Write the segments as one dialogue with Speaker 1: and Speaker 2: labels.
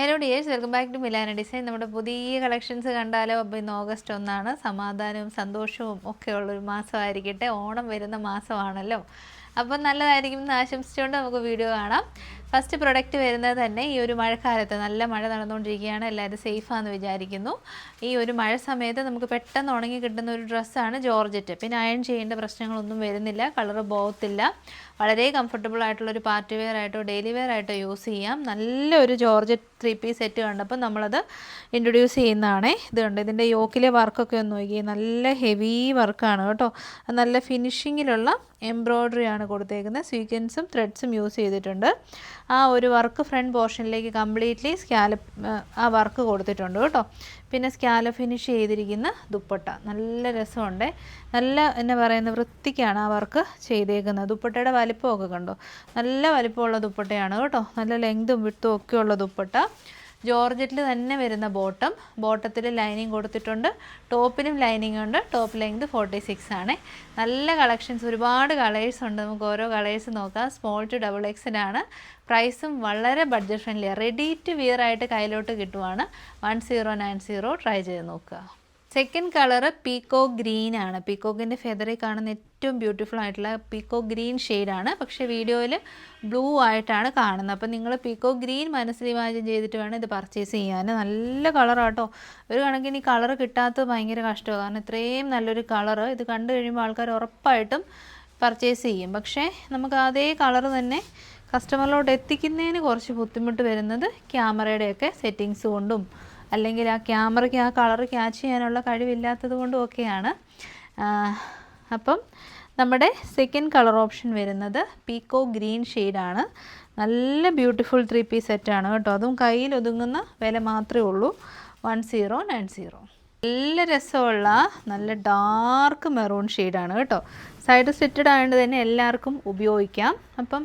Speaker 1: Hello dears, welcome back to Milana design. നമ്മുടെ പുതിയ collections കണ്ടാലോ. അപ്പോൾ ഇന്ന് ഓഗസ്റ്റ് 1 സമാധാനവും സന്തോഷവും ഒക്കെ ഉള്ളൊരു മാസമായിരിക്കട്ടെ. ഓണം വരുന്ന മാസമാണല്ലോ, അപ്പം നല്ലതായിരിക്കും എന്ന് ആശംസിച്ചുകൊണ്ട് നമുക്ക് വീഡിയോ കാണാം. ഫസ്റ്റ് പ്രൊഡക്റ്റ് വരുന്നത് തന്നെ ഈ ഒരു മഴക്കാലത്ത് നല്ല മഴ നടന്നുകൊണ്ടിരിക്കുകയാണ്. എല്ലാവരും സേഫാണെന്ന് വിചാരിക്കുന്നു. ഈ ഒരു മഴ സമയത്ത് നമുക്ക് പെട്ടെന്ന് ഉണങ്ങി കിട്ടുന്ന ഒരു ഡ്രസ്സാണ് ജോർജറ്റ്. പിന്നെ അയൺ ചെയ്യേണ്ട പ്രശ്നങ്ങളൊന്നും വരുന്നില്ല, കളറ് പോകത്തില്ല. വളരെ കംഫർട്ടബിൾ ആയിട്ടുള്ളൊരു പാർട്ടി വെയർ ആയിട്ടോ ഡെയിലി വെയർ ആയിട്ടോ യൂസ് ചെയ്യാം. നല്ലൊരു ജോർജറ്റ് 3-പീസ് സെറ്റ് കണ്ടപ്പോൾ നമ്മളത് ഇൻട്രൊഡ്യൂസ് ചെയ്യുന്നതാണേ. ഇത് കണ്ട് ഇതിൻ്റെ യോക്കിലെ വർക്കൊക്കെ ഒന്ന് നോക്കി, നല്ല ഹെവി വർക്കാണ് കേട്ടോ. നല്ല ഫിനിഷിങ്ങിലുള്ള എംബ്രോയ്ഡറി ആണ് കൊടുത്തേക്കുന്നത്. സ്വീക്വൻസും ത്രെഡ്സും യൂസ് ചെയ്തിട്ടുണ്ട്. ആ ഒരു വർക്ക് ഫ്രണ്ട് പോർഷനിലേക്ക് കംപ്ലീറ്റ്ലി ആ വർക്ക് കൊടുത്തിട്ടുണ്ട് കേട്ടോ. പിന്നെ സ്കാലപ്പ് ഫിനിഷ് ചെയ്തിരിക്കുന്ന ദുപ്പട്ട നല്ല രസമുണ്ട്. നല്ല എന്നാ പറയുന്ന വൃത്തിക്കാണ് ആ വർക്ക് ചെയ്തേക്കുന്നത്. ദുപ്പട്ടയുടെ വലിപ്പമൊക്കെ കണ്ടോ, നല്ല വലിപ്പമുള്ള ദുപ്പട്ടയാണ് കേട്ടോ. നല്ല ലെങ്തും വിട്ടും ഒക്കെയുള്ള ദുപ്പട്ട. ജോർജറ്റിൽ തന്നെ വരുന്ന ബോട്ടത്തിൽ ലൈനിങ് കൊടുത്തിട്ടുണ്ട്. ടോപ്പിലും ലൈനിങ് ഉണ്ട്. ടോപ്പ് ലെങ്ത് 46 ആണ്. നല്ല കളക്ഷൻസ്, ഒരുപാട് കളേഴ്സ് ഉണ്ട്. നമുക്ക് ഓരോ കളേഴ്സ് നോക്കാം. സ്മോൾ ടു XXL ആണ്. പ്രൈസും വളരെ budget friendly. Ready to wear ആയിട്ട് കയ്യിലോട്ട് കിട്ടുവാണ്. 1090. ട്രൈ ചെയ്ത് നോക്കുക. സെക്കൻഡ് കളറ് പീക്കോ ഗ്രീൻ ആണ്. പീക്കോക്കിൻ്റെ ഫെദറിൽ കാണുന്ന ഏറ്റവും ബ്യൂട്ടിഫുൾ ആയിട്ടുള്ള പീക്കോ ഗ്രീൻ ഷെയ്ഡാണ്. പക്ഷേ വീഡിയോയിൽ ബ്ലൂ ആയിട്ടാണ് കാണുന്നത്. അപ്പോൾ നിങ്ങൾ പീക്കോ ഗ്രീൻ മനസ്സിൽ ഇമാജിൻ ചെയ്തിട്ട് വേണം ഇത് പർച്ചേസ് ചെയ്യാൻ. നല്ല കളറാട്ടോ. ഒരു കണക്കിന് ഈ കളറ് കിട്ടാത്തത് ഭയങ്കര കഷ്ടമാണ്. കാരണം ഇത്രയും നല്ലൊരു കളറ് ഇത് കണ്ടു കഴിയുമ്പോൾ ആൾക്കാർ ഉറപ്പായിട്ടും പർച്ചേസ് ചെയ്യും. പക്ഷേ നമുക്ക് അതേ കളറ് തന്നെ കസ്റ്റമറിലോട്ട് എത്തിക്കുന്നതിന് കുറച്ച് ബുദ്ധിമുട്ട് വരുന്നത് ക്യാമറയുടെയൊക്കെ സെറ്റിങ്സ് കൊണ്ടും അല്ലെങ്കിൽ ആ ക്യാമറയ്ക്ക് ആ കളർ ക്യാച്ച് ചെയ്യാനുള്ള കഴിവില്ലാത്തത് കൊണ്ടും ഒക്കെയാണ്. അപ്പം നമ്മുടെ സെക്കൻഡ് കളർ ഓപ്ഷൻ വരുന്നത് പീക്കോ ഗ്രീൻ ഷെയ്ഡാണ്. നല്ല ബ്യൂട്ടിഫുൾ 3-പീസ് സെറ്റാണ് കേട്ടോ. അതും കയ്യിൽ ഒതുങ്ങുന്ന വില മാത്രമേ ഉള്ളൂ. 1090. നല്ല രസമുള്ള നല്ല ഡാർക്ക് മെറൂൺ ഷെയ്ഡാണ് കേട്ടോ. സൈഡ് സ്ലിറ്റഡ് ആയതുകൊണ്ട് തന്നെ എല്ലാവർക്കും ഉപയോഗിക്കാം. അപ്പം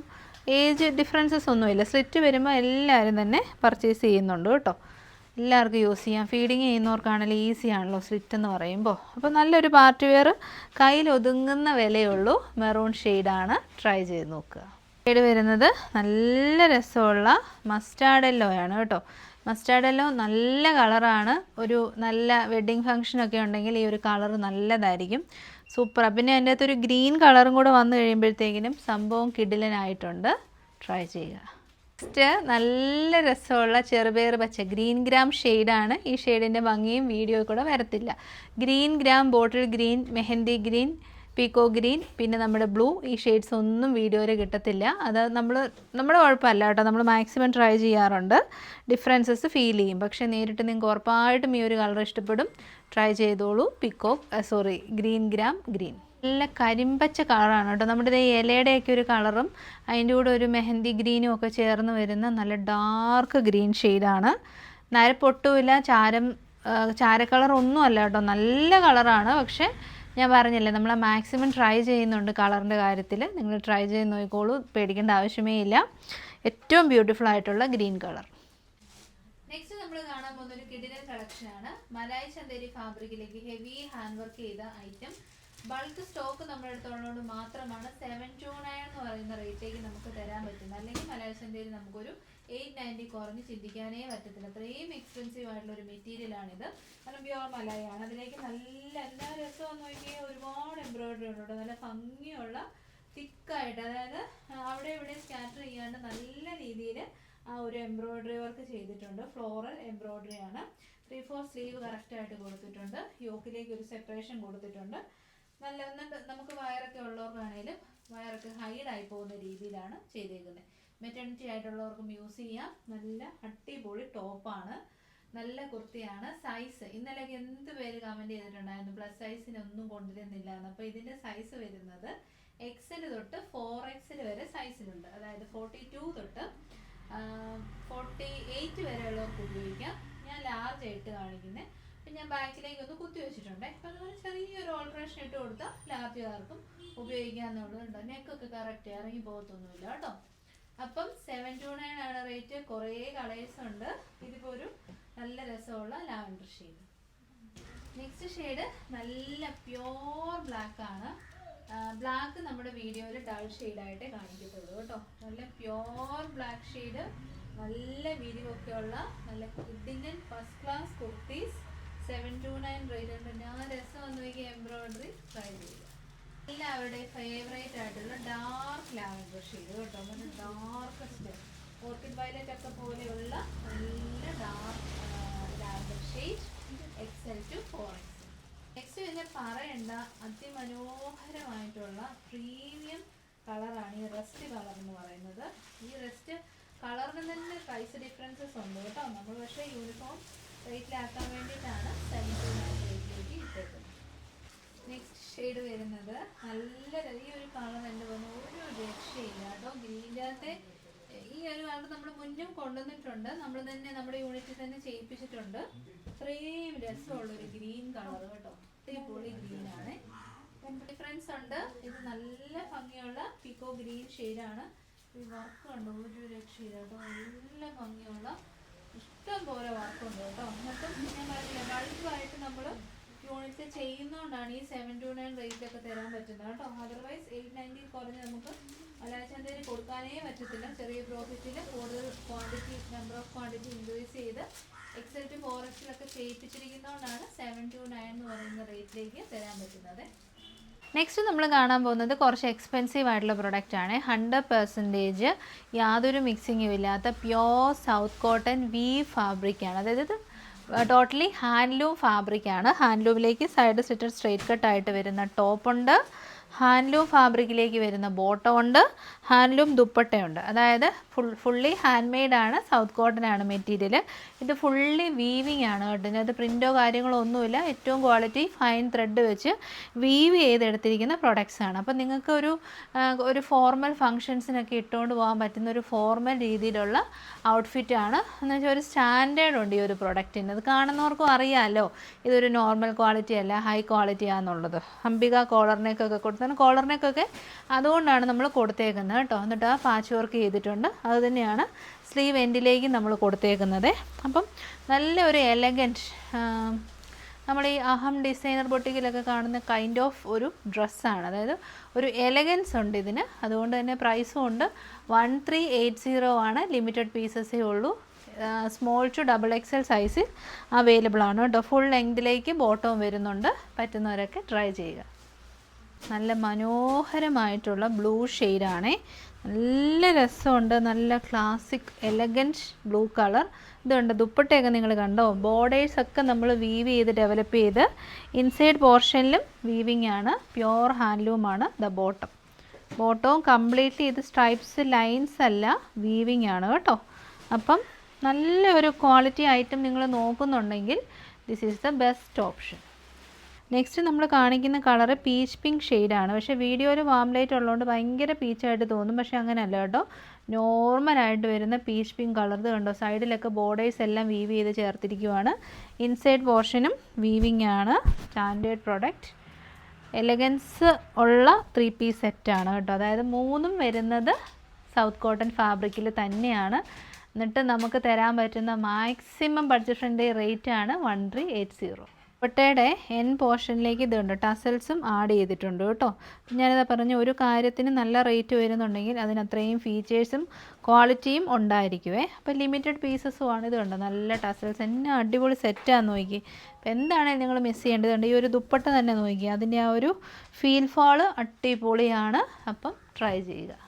Speaker 1: ഏജ് ഡിഫറൻസസ് ഒന്നുമില്ല. സ്ലിറ്റ് വരുമ്പോൾ എല്ലാവരും തന്നെ പർച്ചേസ് ചെയ്യുന്നുണ്ട് കേട്ടോ. എല്ലാവർക്കും യൂസ് ചെയ്യാം. ഫീഡിങ് ചെയ്യുന്നവർക്കാണെങ്കിലും ഈസി ആണല്ലോ സ്ലിറ്റ് എന്ന് പറയുമ്പോൾ. അപ്പോൾ നല്ലൊരു പാർട്ടി വെയർ കയ്യിൽ ഒതുങ്ങുന്ന വിലയുള്ളൂ. മെറൂൺ ഷെയ്ഡാണ്. ട്രൈ ചെയ്ത് നോക്കുക. ഷെയ്ഡ് വരുന്നത് നല്ല രസമുള്ള മസ്റ്റാർഡ് യെല്ലോ ആണ് കേട്ടോ. മസ്റ്റാർഡ് യെല്ലോ നല്ല കളറാണ്. ഒരു നല്ല വെഡ്ഡിങ് ഫംഗ്ഷനൊക്കെ ഉണ്ടെങ്കിൽ ഈ ഒരു കളർ നല്ലതായിരിക്കും. സൂപ്പറാണ്. പിന്നെ അതിൻ്റെ അകത്തൊരു ഗ്രീൻ കളറും കൂടെ വന്നു കഴിയുമ്പോഴത്തേക്കിനും സംഭവം കിടിലനായിട്ടുണ്ട്. ട്രൈ ചെയ്യുക. നെക്സ്റ്റ് നല്ല രസമുള്ള ചെറുപയർ പച്ച ഗ്രീൻ ഗ്രാം ഷെയ്ഡാണ്. ഈ ഷെയ്ഡിൻ്റെ ഭംഗിയും വീഡിയോയിൽ കൂടെ വരത്തില്ല. Green gram, bottle green, mehndi green, പീക്കോ green, പിന്നെ നമ്മുടെ ബ്ലൂ. ഈ ഷെയ്ഡ്സ് ഒന്നും വീഡിയോയിൽ കിട്ടത്തില്ല. അത് നമ്മുടെ കുഴപ്പമല്ല കേട്ടോ. നമ്മൾ മാക്സിമം ട്രൈ ചെയ്യാറുണ്ട്. ഡിഫറൻസസ് ഫീൽ ചെയ്യും. പക്ഷേ നേരിട്ട് നിങ്ങൾക്ക് ഉറപ്പായിട്ടും ഈ ഒരു കളർ ഇഷ്ടപ്പെടും. ട്രൈ ചെയ്തോളൂ. ഗ്രീൻ ഗ്രാം ഗ്രീൻ നല്ല കരിമ്പച്ച കളറാണ് കേട്ടോ. നമ്മുടെ ഈ ഇലയുടെയൊക്കെ ഒരു കളറും അതിൻ്റെ കൂടെ ഒരു മെഹന്തി ഗ്രീനും ഒക്കെ ചേർന്ന് വരുന്ന നല്ല ഡാർക്ക് ഗ്രീൻ ഷെയ്ഡാണ്. നരപ്പൊട്ടുമില്ല, ചാരക്കളർ ഒന്നും അല്ല കേട്ടോ. നല്ല കളറാണ്. പക്ഷേ ഞാൻ പറഞ്ഞില്ലേ, നമ്മൾ മാക്സിമം ട്രൈ ചെയ്യുന്നുണ്ട് കളറിൻ്റെ കാര്യത്തിൽ. നിങ്ങൾ ട്രൈ ചെയ്ത് നോക്കിക്കോളൂ, പേടിക്കേണ്ട ആവശ്യമേ ഇല്ല. ഏറ്റവും ബ്യൂട്ടിഫുൾ ആയിട്ടുള്ള ഗ്രീൻ കളർ. നെക്സ്റ്റ് നമ്മൾ കാണാൻ പോകുന്ന ഒരു കിടിലൻ കളക്ഷനാണ്. മലായ് ചന്തേരി ഫാബ്രിക്കിലേക്ക് ഹെവി ഹാൻഡ് വർക്ക് ചെയ്ത ഐറ്റം. ബൾക്ക് സ്റ്റോക്ക് നമ്മുടെ അടുത്തുള്ളതുകൊണ്ട് മാത്രമാണ് 729 എന്ന് പറയുന്ന റേറ്റിലേക്ക് നമുക്ക് തരാൻ പറ്റുന്നത്. അല്ലെങ്കിൽ മലായ് ചന്തേരി നമുക്കൊരു 890 കുറഞ്ഞ് ചിന്തിക്കാനേ പറ്റത്തില്ല. അത്രയും എക്സ്പെൻസീവ് ആയിട്ടുള്ള ഒരു മെറ്റീരിയലാണിത്. കാരണം പ്യുവർ മലായാണ്. അതിലേക്ക് നല്ല എല്ലാ രസവും നോക്കിയാൽ ഒരുപാട് എംബ്രോയിഡറി ഉണ്ട്. നല്ല ഭംഗിയുള്ള തിക്കായിട്ട്, അതായത് അവിടെ ഇവിടെ സ്കാറ്റർ ചെയ്യാണ്ട് നല്ല രീതിയിൽ ആ ഒരു എംബ്രോയിഡറി വർക്ക് ചെയ്തിട്ടുണ്ട്. ഫ്ലോറൽ എംബ്രോയിഡറി ആണ്. 3/4 സ്ലീവ് കറക്റ്റായിട്ട് കൊടുത്തിട്ടുണ്ട്. യോക്കിലേക്ക് ഒരു സെപ്പറേഷൻ കൊടുത്തിട്ടുണ്ട്. നല്ല നമുക്ക് വയറൊക്കെ ഉള്ളവർക്കാണേലും വയറൊക്കെ ഹൈഡായി പോകുന്ന രീതിയിലാണ് ചെയ്തേക്കുന്നത്. മെറ്റേണിറ്റി ആയിട്ടുള്ളവർക്കും യൂസ് ചെയ്യാം. നല്ല അടിപൊളി ടോപ്പാണ്. നല്ല കുർത്തിയാണ്. സൈസ് ഇന്നലെയൊക്കെ എന്ത് പേര് കമൻറ്റ് ചെയ്തിട്ടുണ്ടായിരുന്നു പ്ലസ് സൈസിനൊന്നും കൊണ്ടുവരുന്നില്ല എന്ന്. അപ്പോൾ ഇതിൻ്റെ സൈസ് വരുന്നത് XL തൊട്ട് 4XL വരെ സൈസിലുണ്ട്. അതായത് 42 തൊട്ട് 48 വരെയുള്ളവർക്ക് ഉപയോഗിക്കാം. ഞാൻ ലാർജ് ആയിട്ട് കാണിക്കുന്നത്. അപ്പം ഞാൻ ബാക്കിലേക്ക് ഒന്ന് കുത്തി വെച്ചിട്ടുണ്ട്. അപ്പം അതുപോലെ ചെറിയൊരു ഓൾട്രേഷൻ ഇട്ട് കൊടുത്താൽ ലാർജുകാർക്കും ഉപയോഗിക്കാമെന്നുള്ളതുണ്ട്. നെക്കൊക്കെ കറക്റ്റ് ഇറങ്ങി പോകത്തൊന്നുമില്ല കേട്ടോ. അപ്പം 729 ആണ് റേറ്റ്. കുറേ കളേഴ്സ് ഉണ്ട്. ഇതിപ്പോൾ ഒരു നല്ല രസമുള്ള ലാവൻഡർ ഷെയ്ഡ്. നെക്സ്റ്റ് ഷെയ്ഡ് നല്ല പ്യോർ ബ്ലാക്ക് ആണ്. ബ്ലാക്ക് നമ്മുടെ വീഡിയോയിൽ ഡൾ ഷെയ്ഡായിട്ടേ കാണിക്കത്തുള്ളൂ കേട്ടോ. നല്ല പ്യോർ ബ്ലാക്ക് ഷെയ്ഡ് നല്ല വീതിയൊക്കെയുള്ള നല്ല കിഡിങ്ങൻ ഫസ്റ്റ് ക്ലാസ് കുർത്തീസ് 729 റേറ്റ് ഉണ്ട്. ഞാൻ രസം വന്ന് നോക്കി എംബ്രോയിഡറി ട്രൈ ചെയ്യുക. എല്ലാവരുടെയും ഫേവറേറ്റ് ആയിട്ടുള്ള ഡാർക്ക് ലാവൻഡർ ഷെയ്ഡ് കേട്ടോ, നല്ല ഡാർക്കസ്റ്റ് ഓർക്കിഡ് വയലറ്റ് ഒക്കെ പോലെയുള്ള നല്ല dark lavender shade XL to 4X. Next പിന്നെ പറയണ്ട, അതിമനോഹരമായിട്ടുള്ള പ്രീമിയം കളറാണ് ഈ റസ്റ്റ് കളർ എന്ന് പറയുന്നത്. ഈ റസ്റ്റ് കളറിന് തന്നെ പ്രൈസ് ഡിഫറൻസസ് ഉണ്ട് കേട്ടോ. നമ്മൾ പക്ഷേ യൂണിഫോം റേറ്റിലാക്കാൻ വേണ്ടിയിട്ടാണ് 729 റേറ്റിലേക്ക് ഇട്ടേക്കുന്നത്. നെക്സ്റ്റ് ഷെയ്ഡ് വരുന്നത് നല്ല ഈ ഒരു കളർ എൻ്റെ വന്ന് ഒരു രക്ഷയില്ല കേട്ടോ. ഗ്രീനിൻ്റെ ഈ ഒരു കളർ നമ്മൾ മുന്നും കൊണ്ടുവന്നിട്ടുണ്ട്, നമ്മൾ തന്നെ നമ്മുടെ യൂണിറ്റിൽ തന്നെ ചെയ്യിപ്പിച്ചിട്ടുണ്ട്. ഇത്രയും രസമുള്ളൊരു ഗ്രീൻ കളർ കേട്ടോ, അടിപൊളി ഗ്രീനാണ്. ഡിഫറൻസ് ഉണ്ട്. ഇത് നല്ല ഭംഗിയുള്ള പിക്കോ ഗ്രീൻ ഷെയ്ഡാണ്. ഈ വർക്ക് ഉണ്ട്, ഒരു രക്ഷയില്ല കേട്ടോ, നല്ല ഭംഗിയുള്ള ഇഷ്ടം പോലെ വർക്കുണ്ട് കേട്ടോ. എന്നിട്ടും ഞാൻ പറഞ്ഞില്ല, ബൾക്കായിട്ട് നമ്മൾ യൂണിറ്റ് ചെയ്യുന്നതുകൊണ്ടാണ് ഈ 729 റേറ്റൊക്കെ തരാൻ പറ്റുന്നത് കേട്ടോ. അതർവൈസ് 890 കുറഞ്ഞ് നമുക്ക് അലാച്ചന്തയിൽ കൊടുക്കാനേ പറ്റത്തില്ല. ചെറിയ പ്രോഫിറ്റിൽ കൂടുതൽ quantity number of quantity increase ചെയ്ത് XL to 4Xലൊക്കെ ചെയ്യിപ്പിച്ചിരിക്കുന്നതുകൊണ്ടാണ് 729 എന്ന് പറയുന്ന റേറ്റിലേക്ക് തരാൻ പറ്റുന്നത്. നെക്സ്റ്റ് നമ്മൾ കാണാൻ പോകുന്നത് കുറച്ച് എക്സ്പെൻസീവ് ആയിട്ടുള്ള പ്രൊഡക്റ്റ് ആണ്. 100% യാതൊരു മിക്സിങ്ങും ഇല്ലാത്ത പ്യോർ സൗത്ത് കോട്ടൺ ഫാബ്രിക്കാണ്. അതായത് ടോട്ടലി ഹാൻഡ്ലൂം ഫാബ്രിക്കാണ്. ഹാൻഡ്ലൂമിലേക്ക് സൈഡ് സ്ലിറ്റഡ് സ്ട്രെയിറ്റ് കട്ടായിട്ട് വരുന്ന ടോപ്പുണ്ട്, ഹാൻഡ്ലൂം ഫാബ്രിക്കിലേക്ക് വരുന്ന ബോട്ടം ഉണ്ട്, ഹാൻഡ്ലൂം ദുപ്പട്ടയുണ്ട്. അതായത് ഫുള്ളി ഹാൻഡ് മെയ്ഡാണ്, സൗത്ത് കോട്ടൺ ആണ് മെറ്റീരിയൽ. ഇത് ഫുള്ളി വീവിങ് ആണ് കേട്ടോ. ഇതിനകത്ത് പ്രിൻറ്റോ കാര്യങ്ങളോ ഒന്നുമില്ല. ഏറ്റവും ക്വാളിറ്റി ഫൈൻ ത്രെഡ് വെച്ച് വീവ് ചെയ്തെടുത്തിരിക്കുന്ന പ്രൊഡക്ട്സ് ആണ്. അപ്പോൾ നിങ്ങൾക്ക് ഒരു ഫോർമൽ ഫങ്ഷൻസിനൊക്കെ ഇട്ടുകൊണ്ട് പോകാൻ പറ്റുന്ന ഒരു ഫോർമൽ രീതിയിലുള്ള ഔട്ട്ഫിറ്റാണ്. എന്ന് വെച്ചാൽ ഒരു സ്റ്റാൻഡേർഡ് ഉണ്ട് ഈ ഒരു പ്രൊഡക്റ്റിന്. അത് കാണുന്നവർക്കും അറിയാമല്ലോ ഇതൊരു നോർമൽ ക്വാളിറ്റി അല്ല, ഹൈ ക്വാളിറ്റി ആണെന്നുള്ളത്. അംബിക കോളർനെക്കൊക്കെ കൊടുത്താണ്. കോളർനെക്കൊക്കെ അതുകൊണ്ടാണ് നമ്മൾ കൊടുത്തേക്കുന്നത് കേട്ടോ. എന്നിട്ട് ആ പാച്ച് വർക്ക് ചെയ്തിട്ടുണ്ട്. അത് തന്നെയാണ് സ്ലീവ് എൻഡിലേക്ക് നമ്മൾ കൊടുത്തേക്കുന്നത്. അപ്പം നല്ല ഒരു എലഗൻറ്റ്, നമ്മൾ ഈ അഹം ഡിസൈനർ ബൊട്ടിക്കിലൊക്കെ കാണുന്ന കൈൻഡ് ഓഫ് ഒരു ഡ്രസ്സാണ്. അതായത് ഒരു എലഗൻസ് ഉണ്ട് ഇതിന്. അതുകൊണ്ട് തന്നെ പ്രൈസും ഉണ്ട്. 1380 ആണ്. ലിമിറ്റഡ് പീസസേ ഉള്ളൂ. സ്മോൾ ടു XXL സൈസിൽ അവൈലബിൾ ആണ് കേട്ടോ. ഫുൾ ലെങ്തിലേക്ക് ബോട്ടവും വരുന്നുണ്ട്. പറ്റുന്നവരൊക്കെ ട്രൈ ചെയ്യുക. നല്ല മനോഹരമായിട്ടുള്ള ബ്ലൂ ഷെയ്ഡാണ്. നല്ല രസമുണ്ട്. നല്ല ക്ലാസിക് എലഗൻറ്റ് ബ്ലൂ കളർ. ഇതുണ്ട് ദുപ്പട്ടയൊക്കെ നിങ്ങൾ കണ്ടോ. ബോർഡേഴ്സൊക്കെ നമ്മൾ വീവ് ചെയ്ത് ഡെവലപ്പ് ചെയ്ത് ഇൻസൈഡ് പോർഷനിലും വീവിങ് ആണ്. പ്യോർ ഹാൻഡ്ലൂമാണ്. ബോട്ടവും കംപ്ലീറ്റ്ലി ഇത് സ്ട്രൈപ്സ് ലൈൻസ് അല്ല, വീവിങ് ആണ് കേട്ടോ. അപ്പം നല്ല ഒരു ക്വാളിറ്റി ഐറ്റം നിങ്ങൾ നോക്കുന്നുണ്ടെങ്കിൽ this is the best option. Next നമ്മൾ കാണിക്കുന്ന കളറ് പീച്ച് പിങ്ക് ഷെയ്ഡാണ്. പക്ഷേ വീഡിയോയിൽ വാം ലൈറ്റ് ഉള്ളതുകൊണ്ട് ഭയങ്കര പീച്ചായിട്ട് തോന്നും. പക്ഷേ അങ്ങനെയല്ല കേട്ടോ. നോർമലായിട്ട് വരുന്ന പീച്ച് പിങ്ക് കളർ. ഇത് കണ്ടോ, സൈഡിലൊക്കെ ബോർഡേഴ്സ് എല്ലാം വീവ് ചെയ്ത് ചേർത്തിരിക്കുവാണ്. ഇൻസൈഡ് പോർഷനും വീവിങ് ആണ്. Standard product. എലഗൻസ് ഉള്ള 3 പീസ് സെറ്റാണ് കേട്ടോ. അതായത് 3ഉം വരുന്നത് സൗത്ത് കോട്ടൺ ഫാബ്രിക്കിൽ തന്നെയാണ്. എന്നിട്ട് നമുക്ക് തരാൻ പറ്റുന്ന മാക്സിമം ബഡ്ജറ്റ് ഫ്രണ്ട്ലി റേറ്റാണ് 1380. ദുപ്പട്ടയുടെ എൻ പോർഷനിലേക്ക് ഇതുണ്ട്, ടസൽസും ആഡ് ചെയ്തിട്ടുണ്ട് കേട്ടോ. ഞാനിതാ പറഞ്ഞ ഒരു കാര്യത്തിന് നല്ല റേറ്റ് വരുന്നുണ്ടെങ്കിൽ അതിനത്രയും ഫീച്ചേഴ്സും ക്വാളിറ്റിയും ഉണ്ടായിരിക്കുമേ. അപ്പോൾ ലിമിറ്റഡ് പീസസുമാണ്. ഇത് കണ്ടോ, നല്ല ടസൽസ്. എന്നെ അടിപൊളി സെറ്റാന്ന് നോക്കി. അപ്പോൾ എന്താണെങ്കിലും നിങ്ങൾ മിസ് ചെയ്യേണ്ടതുണ്ട്. ഈ ഒരു ദുപ്പട്ട തന്നെ നോക്കി, അതിൻ്റെ ആ ഒരു ഫീൽ ഫാള് അടിപൊളിയാണ്. അപ്പം ട്രൈ ചെയ്യുക.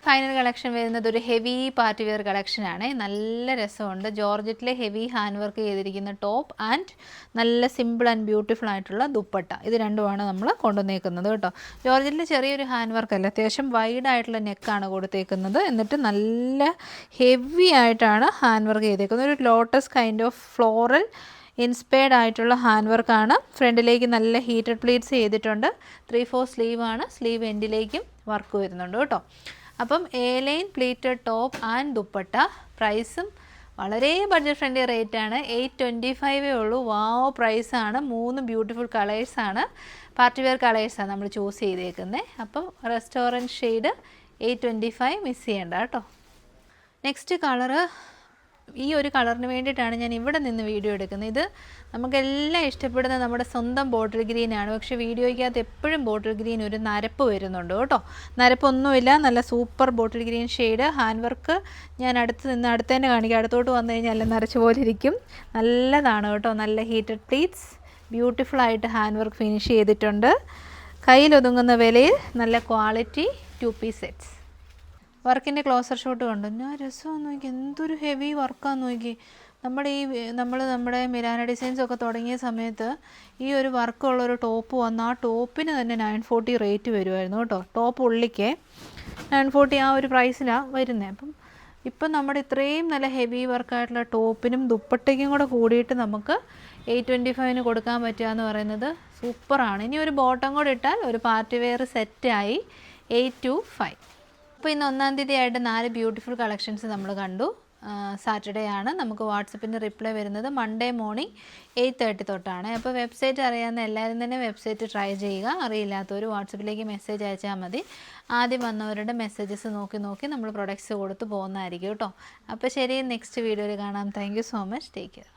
Speaker 1: ഫൈനൽ കളക്ഷൻ വരുന്നത് ഒരു ഹെവി പാർട്ടി വെയർ കളക്ഷനാണ്. നല്ല രസമുണ്ട്. ജോർജറ്റിലെ ഹെവി ഹാൻഡ് വർക്ക് ചെയ്തിരിക്കുന്ന ടോപ്പ് ആൻഡ് നല്ല സിമ്പിൾ ആൻഡ് ബ്യൂട്ടിഫുൾ ആയിട്ടുള്ള ദുപ്പട്ട. ഇത് രണ്ടുമാണ് നമ്മൾ കൊണ്ടുവന്നേക്കുന്നത് കേട്ടോ. ജോർജറ്റിൽ ചെറിയൊരു ഹാൻഡ് വർക്ക് അല്ല, അത്യാവശ്യം വൈഡ് ആയിട്ടുള്ള നെക്കാണ് കൊടുത്തേക്കുന്നത്. എന്നിട്ട് നല്ല ഹെവി ആയിട്ടാണ് ഹാൻഡ് വർക്ക് ചെയ്തേക്കുന്നത്. ഒരു lotus kind of floral inspired ആയിട്ടുള്ള ഹാൻഡ് വർക്കാണ്. ഫ്രണ്ടിലേക്ക് നല്ല ഹീറ്റഡ് പ്ലീറ്റ്സ് ചെയ്തിട്ടുണ്ട്. 3/4 സ്ലീവാണ്. സ്ലീവ് എൻഡിലേക്കും വർക്ക് വരുന്നുണ്ട് കേട്ടോ. അപ്പം A-line pleated top and dupatta. പ്രൈസും വളരെ ബഡ്ജറ്റ് ഫ്രണ്ട്ലി റേറ്റാണ്. 825 ഉള്ളൂ. വാവ് പ്രൈസാണ്. 3 ബ്യൂട്ടിഫുൾ കളേഴ്സാണ്. പാർട്ടി വെയർ കളേഴ്സാണ് നമ്മൾ ചൂസ് ചെയ്തേക്കുന്നത്. അപ്പം റെസ്റ്റോറൻറ്റ് ഷെയ്ഡ് 825 മിസ് ചെയ്യേണ്ട കേട്ടോ. നെക്സ്റ്റ് കളറ് ഈ ഒരു കളറിന് വേണ്ടിയിട്ടാണ് ഞാൻ ഇവിടെ നിന്ന് വീഡിയോ എടുക്കുന്നത്. ഇത് നമുക്കെല്ലാം ഇഷ്ടപ്പെടുന്ന നമ്മുടെ സ്വന്തം ബോട്ടിൽ ഗ്രീനാണ്. പക്ഷേ വീഡിയോയ്ക്കകത്ത് എപ്പോഴും ബോട്ടിൽ ഗ്രീൻ ഒരു നരപ്പ് വരുന്നുണ്ട് കേട്ടോ. നരപ്പൊന്നുമില്ല, നല്ല super bottle green shade. Hand work ഞാൻ അടുത്ത് തന്നെ കാണിക്കാം. അടുത്തോട്ട് വന്നു കഴിഞ്ഞാൽ എല്ലാം നരച്ച പോലെ ഇരിക്കും. നല്ലതാണ് കേട്ടോ. നല്ല ഹീറ്റഡ് പ്ലീറ്റ്സ്, ബ്യൂട്ടിഫുൾ ആയിട്ട് ഹാൻഡ് വർക്ക് ഫിനിഷ് ചെയ്തിട്ടുണ്ട്. കയ്യിലൊതുങ്ങുന്ന വിലയിൽ നല്ല ക്വാളിറ്റി 2 പീസ് സെറ്റ്സ്. വർക്കിൻ്റെ ക്ലോസർ ഷോട്ട് കണ്ടു. ഞാൻ രസമാണെന്ന് നോക്കി, എന്തൊരു ഹെവി വർക്കാന്ന് നോക്കി. നമ്മുടെ മിലാന ഡിസൈൻസ് ഒക്കെ തുടങ്ങിയ സമയത്ത് ഈ ഒരു വർക്കുള്ളൊരു ടോപ്പ് വന്ന് ആ ടോപ്പിന് തന്നെ 940 റേറ്റ് വരുമായിരുന്നു കേട്ടോ. ടോപ്പ് ഉള്ളിക്ക് 940 ആ ഒരു പ്രൈസിലാണ് വരുന്നത്. അപ്പം ഇപ്പം നമ്മുടെ ഇത്രയും നല്ല ഹെവി വർക്കായിട്ടുള്ള ടോപ്പിനും ദുപ്പട്ടയ്ക്കും കൂടെ കൂടിയിട്ട് നമുക്ക് 825 കൊടുക്കാൻ പറ്റുക എന്ന് പറയുന്നത് സൂപ്പറാണ്. ഇനി ഒരു ബോട്ടം കൂടെ ഇട്ടാൽ ഒരു പാർട്ടി വെയർ സെറ്റായി 825. അപ്പോൾ ഇന്ന് 1-ാം തീയതി ആയിട്ട് 4 ബ്യൂട്ടിഫുൾ കളക്ഷൻസ് നമ്മൾ കണ്ടു. സാറ്റർഡേ ആണ്. നമുക്ക് വാട്സപ്പിൻ്റെ റിപ്ലൈ വരുന്നത് മൺഡേ മോർണിംഗ് 8:30 തൊട്ടാണ്. അപ്പോൾ വെബ്സൈറ്റ് അറിയാവുന്ന എല്ലാവരും തന്നെ വെബ്സൈറ്റ് ട്രൈ ചെയ്യുക. അറിയില്ലാത്തവർ വാട്സപ്പിലേക്ക് മെസ്സേജ് അയച്ചാൽ മതി. ആദ്യം വന്നവരുടെ മെസ്സേജസ് നോക്കി നമ്മൾ പ്രൊഡക്ട്സ് കൊടുത്ത് പോകുന്നതായിരിക്കും കേട്ടോ. അപ്പോൾ ശരി, നെക്സ്റ്റ് വീഡിയോയിൽ കാണാം. Thank you so much. Take care.